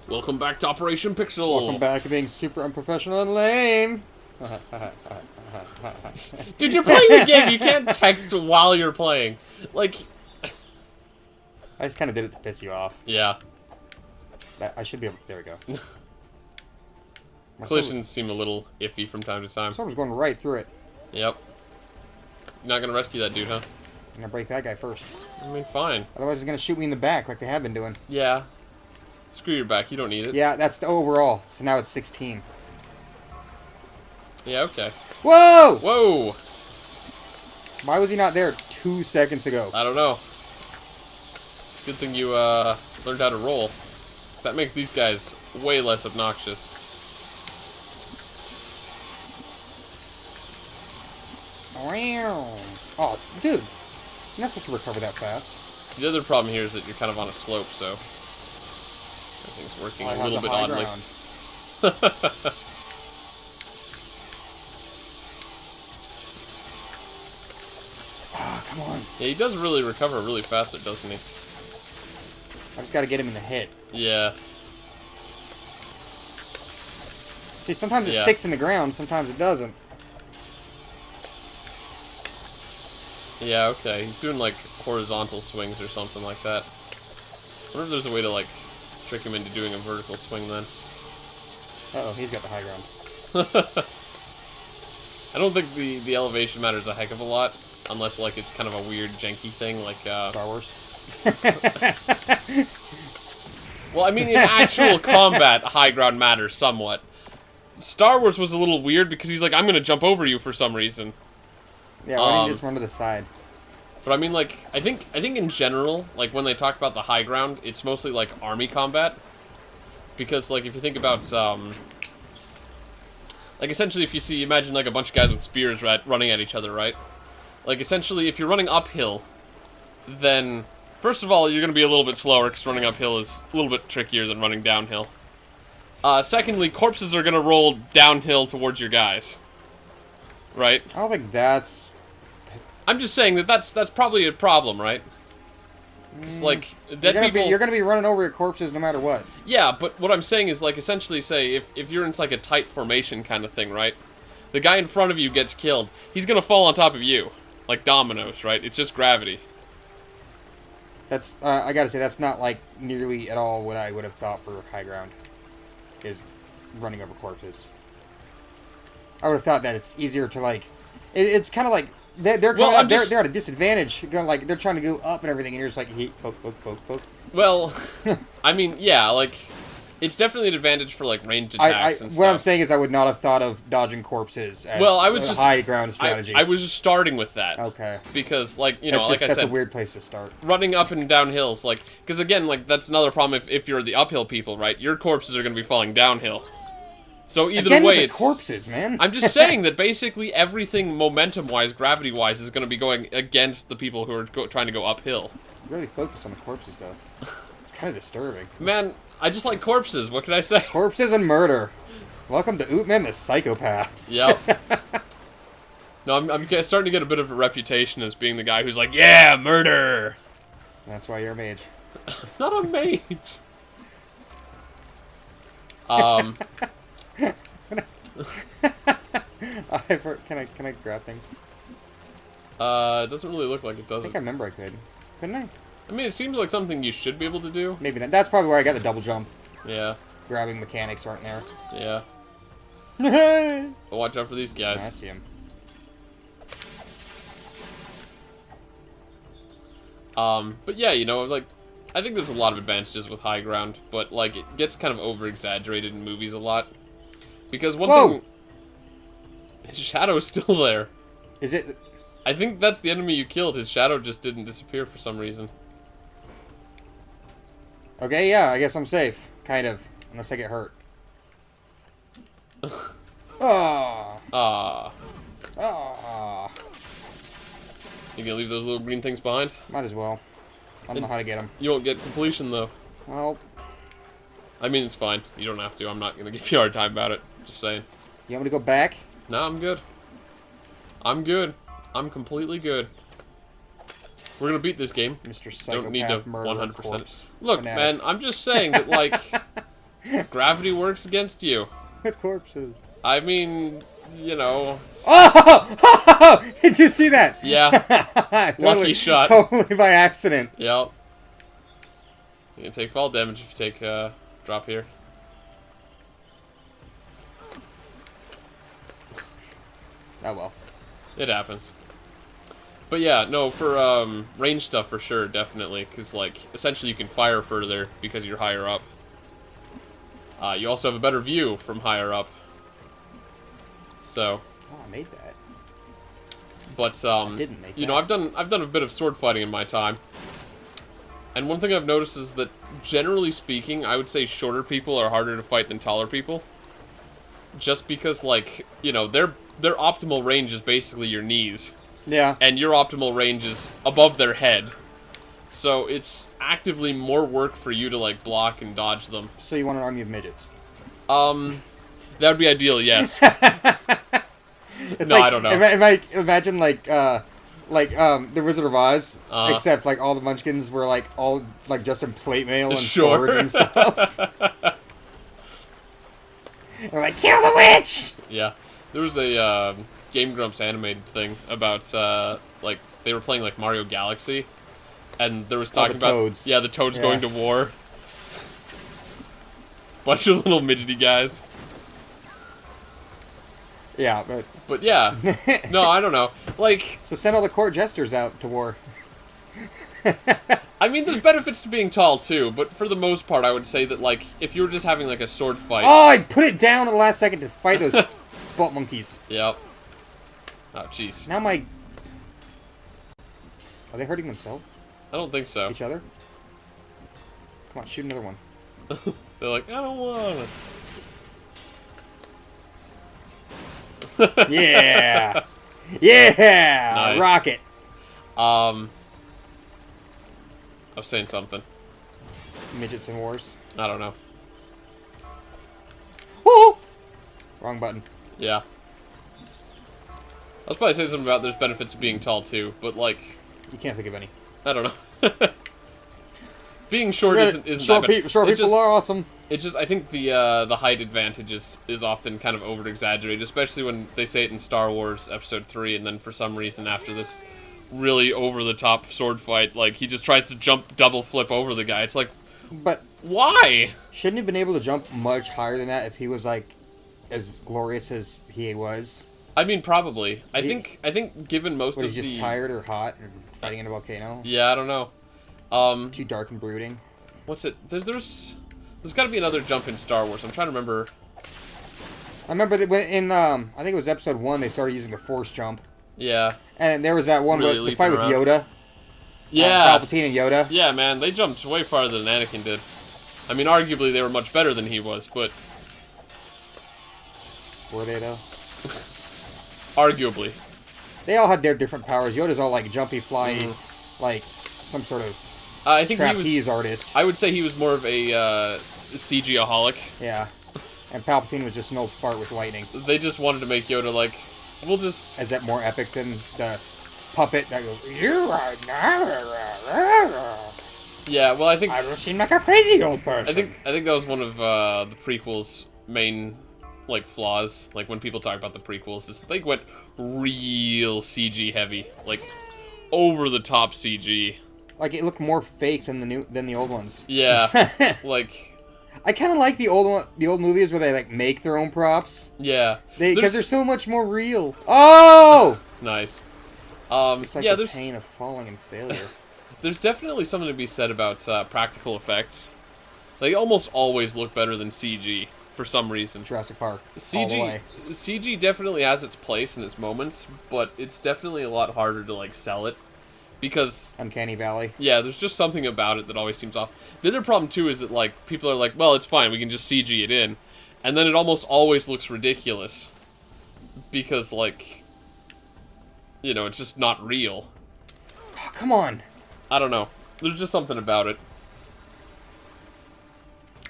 Welcome back to Operation Pixel. Welcome back to being super unprofessional and lame. Dude, you're playing the game. You can't text while you're playing. Like, I just kind of did it to piss you off. yeah. I should be able. There we go. Collisions seem a little iffy from time to time. Someone's going right through it. Yep. You're not gonna rescue that dude, huh? I'm gonna break that guy first. I mean, fine. Otherwise, he's gonna shoot me in the back like they have been doing. Yeah. Screw your back. You don't need it. Yeah, that's the overall. So now it's 16. Yeah, okay. Whoa! Whoa! Why was he not there 2 seconds ago? I don't know. Good thing you learned how to roll. That makes these guys way less obnoxious. Oh, dude. You're not supposed to recover that fast. The other problem here is that you're kind of on a slope, so everything's working a little bit oddly. Ah, come on. Yeah, he does really recover really fast, doesn't he? I just gotta get him in the hit. Yeah. See, sometimes it Yeah. sticks in the ground, sometimes it doesn't. Yeah, okay. He's doing, like, horizontal swings or something like that. I wonder if there's a way to, like, trick him into doing a vertical swing then. Uh-oh, he's got the high ground. I don't think the elevation matters a heck of a lot, unless, like, it's kind of a weird, janky thing, like, Star Wars. Well, I mean, in actual combat, high ground matters somewhat. Star Wars was a little weird because he's like, I'm gonna jump over you for some reason. Yeah, why don't you just run to the side? But I mean, like, I think in general, like, when they talk about the high ground, it's mostly, like, army combat. Because, like, if you think about, like, essentially, if you imagine, like, a bunch of guys with spears running at each other, right? Like, essentially, if you're running uphill, then, first of all, you're going to be a little bit slower, because running uphill is a little bit trickier than running downhill. Secondly, corpses are going to roll downhill towards your guys. Right? I don't think that's... I'm just saying that's probably a problem, right? It's like dead people. You're gonna be running over your corpses no matter what. Yeah, but what I'm saying is, like, essentially, say if you're in like a tight formation kind of thing, right? The guy in front of you gets killed. He's gonna fall on top of you, like dominoes, right? It's just gravity. That's I gotta say that's not like nearly at all what I would have thought for high ground. Is running over corpses. I would have thought that it's easier to like. It's kind of like. They're coming up, they're at a disadvantage. Going like they're trying to go up and everything, and you're just like poke, poke, poke, poke. Well, I mean, yeah, like it's definitely an advantage for like ranged attacks and stuff. What I'm saying is, I would not have thought of dodging corpses as a high ground strategy. I was just starting with that. Okay. Because, like, you know, like I said, that's a weird place to start. Running up and down hills, like, because again, like that's another problem if you're the uphill people, right? Your corpses are going to be falling downhill. So either Again, way, with the it's corpses, man. I'm just saying that basically everything momentum-wise, gravity-wise, is going to be going against the people who are trying to go uphill. Really focus on the corpses, though. It's kind of disturbing. Man, I just like corpses. What can I say? Corpses and murder. Welcome to Ootman the Psychopath. Yep. No, I'm starting to get a bit of a reputation as being the guy who's like, yeah, murder. That's why you're a mage. Not a mage. Can I grab things? It doesn't really look like it does. I think I remember I could. Couldn't I? I mean, it seems like something you should be able to do. Maybe not. That's probably where I got the double jump. Yeah. Grabbing mechanics aren't there. Yeah. But watch out for these guys. I see him. But yeah, you know, like, I think there's a lot of advantages with high ground, but, like, it gets kind of over-exaggerated in movies a lot. Because one thing... His shadow's still there. Is it... I think that's the enemy you killed. His shadow just didn't disappear for some reason. Okay, yeah, I guess I'm safe. Kind of. Unless I get hurt. Oh. Ah. Ah. You gonna leave those little green things behind? Might as well. I don't know how to get them. You won't get completion, though. Well... I mean, it's fine. You don't have to. I'm not gonna give you a hard time about it. Just saying. You want me to go back? No, I'm good. I'm good. I'm completely good. We're gonna beat this game. Mr. Psychopath, Don't need to murderer, 100%. corpse, Look, fanatic. man, I'm just saying that, like, Gravity works against you. with corpses. I mean, you know. Oh! Did you see that? Yeah. Lucky shot. Totally by accident. Yep. You can take fall damage if you take drop here. Oh well. It happens. But yeah, no, for range stuff for sure, definitely, because like essentially you can fire further because you're higher up. You also have a better view from higher up. So. Oh, I made that. But I didn't make you that. know, I've done a bit of sword fighting in my time. And one thing I've noticed is that generally speaking, I would say shorter people are harder to fight than taller people. Just because like, you know, their optimal range is basically your knees. Yeah. And your optimal range is above their head. So it's actively more work for you to like block and dodge them. So you want an army of midgets? That would be ideal, yes. It's No, like, I don't know. Imagine like the Wizard of Oz, Uh-huh. except like all the Munchkins were like all like just in plate mail and Sure. swords and stuff. They're like, kill the witch! Yeah. There was a Game Grumps animated thing about like they were playing like Mario Galaxy, and there was talking the about Toads. yeah, the Toads Yeah. going to war. Bunch of little midgety guys. Yeah, But yeah. No, I don't know. Like, so send all the court jesters out to war. I mean, there's benefits to being tall too, but for the most part, I would say that like if you were just having like a sword fight. Oh, I put it down at the last second to fight those butt monkeys. Yep. Oh, jeez. Now my... Are they hurting themselves? I don't think so. Each other? Come on, shoot another one. They're like, I don't wanna. Yeah! Yeah! Nice. Rocket! I was saying something. Midgets and wars. I don't know. Woo! Wrong button. Yeah. I was probably saying something about there's benefits of being tall too, but like, You can't think of any. I don't know. Being short isn't short that bad. short It's people just, are awesome. It's just I think the height advantage is often kind of over exaggerated, especially when they say it in Star Wars Episode 3, and then for some reason after this really over the top sword fight, like he just tries to jump double flip over the guy. It's like, But why? shouldn't he have been able to jump much higher than that if he was like as glorious as he was? I mean, probably. I think given most But of he's just the tired or hot or fighting in a volcano? yeah, I don't know. Too dark and brooding. What's it? There's got to be another jump in Star Wars. I'm trying to remember. I remember that when in I think it was Episode 1 they started using the Force jump, Yeah. and there was that one Really with the fight with leaping Yoda. Yeah. Palpatine and Yoda. Yeah, man, they jumped way farther than Anakin did. I mean, arguably they were much better than he was, but Were they though? arguably. They all had their different powers. Yoda's all like jumpy, fly, Mm-hmm. like some sort of I think he trapeze was. artist. I would say he was more of a CG-aholic. Yeah. And Palpatine was just an old fart with lightning. They just wanted to make Yoda like, we'll just. Is that more epic than the puppet that goes, "You are Yeah, well, I think I seem like a crazy old person." I think that was one of the prequels' main like flaws. Like when people talk about the prequels, is they went real CG heavy, like over the top CG. Like it looked more fake than the old ones. Yeah, like I kind of like the old movies where they like make their own props. yeah, Because they're so much more real. Oh! nice. It's like yeah, the there's pain of falling and failure. there's definitely something to be said about practical effects. They almost always look better than CG for some reason. Jurassic Park. All the way. CG definitely has its place and its moments, but it's definitely a lot harder to like sell it because Uncanny Valley. yeah, there's just something about it that always seems off. The other problem too is that like people are like, well, it's fine, we can just CG it in, and then it almost always looks ridiculous because like, you know, it's just not real. Oh, come on. I don't know. There's just something about it.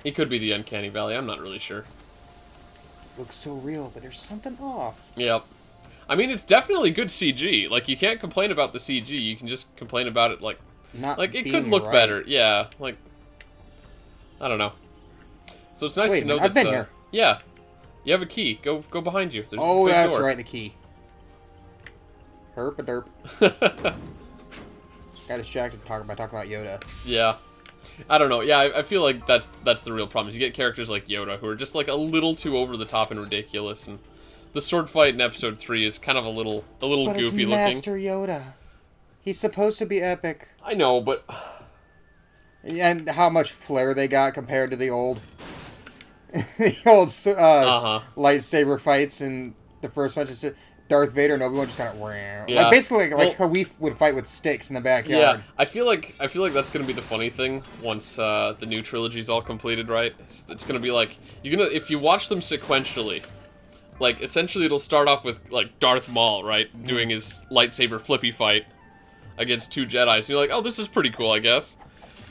It could be the Uncanny Valley. I'm not really sure. Looks so real, but there's something off. Yep. I mean, it's definitely good CG. Like, you can't complain about the CG. You can just complain about it, like Not it could being look right. better. Yeah, like, I don't know. So it's nice Wait, to know that... I've been here. Yeah. You have a key. Go behind you. There's Oh, a big that's door. right, the key. Herp a derp. Got distracted by talking about Yoda. Yeah. I don't know. Yeah, I feel like that's the real problem. Is you get characters like Yoda who are just like a little too over the top and ridiculous, and the sword fight in Episode 3 is kind of a little But goofy it's looking. Master Yoda. He's supposed to be epic. I know, but And how much flair they got compared to the old, the old lightsaber fights in the first one. Just Darth Vader and Obi-Wan just kind of Yeah. like basically like Well, how we would fight with sticks in the backyard. yeah, I feel like that's gonna be the funny thing once the new trilogy's all completed, right? It's gonna be like if you watch them sequentially, like essentially it'll start off with like Darth Maul, right, doing his lightsaber flippy fight against two Jedis. And you're like, oh, this is pretty cool, I guess.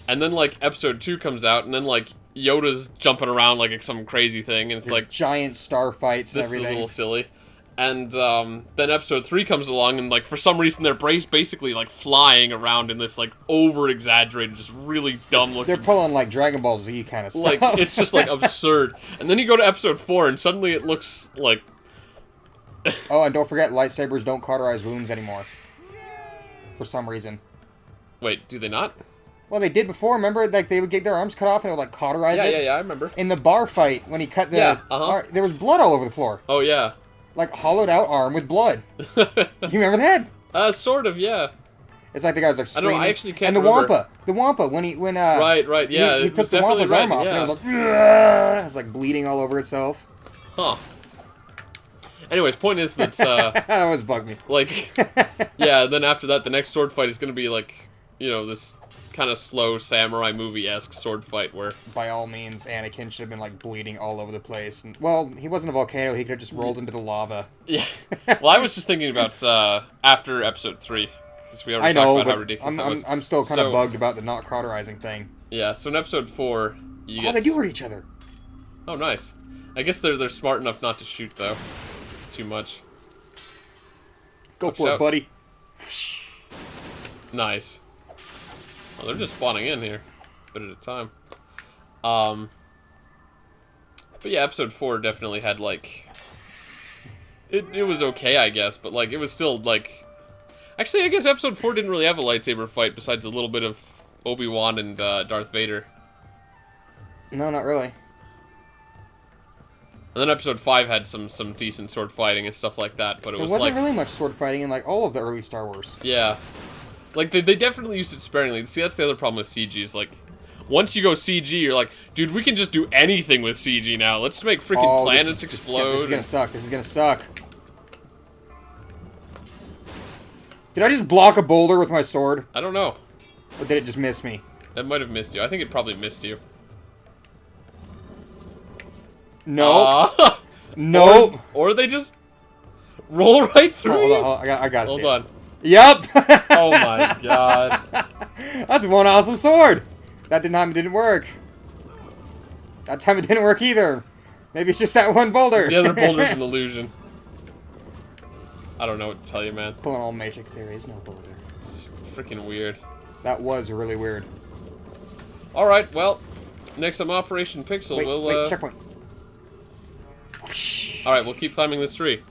And then like Episode 2 comes out, and then like Yoda's jumping around like some crazy thing, and it's There's like giant star fights and this is a everything. little silly. And then Episode 3 comes along, and like for some reason they're basically like flying around in this like over exaggerated, just really dumb looking. They're pulling like Dragon Ball Z kind of stuff. Like it's just like absurd. And then you go to Episode 4, and suddenly it looks like Oh, and don't forget, lightsabers don't cauterize wounds anymore. For some reason. wait, do they not? Well, they did before. Remember, like they would get their arms cut off and it would like cauterize it. Yeah, I remember. In the bar fight, when he cut the, Yeah, uh-huh. there was blood all over the floor, Oh yeah. like hollowed out arm with blood. You remember that? Sort of, yeah. It's like the guy was like I don't know, screaming. I actually can't and remember. The Wampa, when Right, yeah. he it took was the definitely Wampa's arm red, off, yeah. and it was like, "Ugh," it was like bleeding all over itself. Huh. Anyways, point is that That always bugged me. like yeah, then after that the next sword fight is gonna be like, you know, this kind of slow samurai movie-esque sword fight where By all means, Anakin should have been like bleeding all over the place. And, well, he wasn't a volcano; he could have just rolled into the lava. yeah. Well, I was just thinking about after Episode 3, because we I already know, talked about but how ridiculous that was. I'm still kind So- of bugged about the not cauterizing thing. Yeah, so in Episode 4 you Oh, get they do hurt each other. Oh, nice. I guess they're smart enough not to shoot though too much. Go Watch for out. it, buddy. Nice. Oh, they're just spawning in here, bit at a time. But yeah, Episode 4 definitely had like it was okay, I guess, but like it was still like actually I guess Episode 4 didn't really have a lightsaber fight besides a little bit of Obi-Wan and Darth Vader. No, not really. And then Episode 5 had some decent sword fighting and stuff like that, but it There was wasn't like really much sword fighting in like all of the early Star Wars. yeah. Like, they definitely used it sparingly. See, that's the other problem with CG, is, like, once you go CG, you're like, dude, we can just do anything with CG now. Let's make freaking planets explode. This is gonna suck. This is gonna suck. Did I just block a boulder with my sword? I don't know. Or did it just miss me? That might have missed you. I think it probably missed you. Nope. Uh, Nope. or they just roll right through Hold you. on, I gotta see Hold it. on. Yep. Oh my god. That's one awesome sword. That didn't work. That time it didn't work either. Maybe it's just that one boulder. The other boulder's an illusion. I don't know what to tell you, man. Pulling all magic, there is no boulder. It's freaking weird. That was really weird. Alright, well, next on Operation Pixel, Wait, we'll, wait, checkpoint. Alright, we'll keep climbing this tree.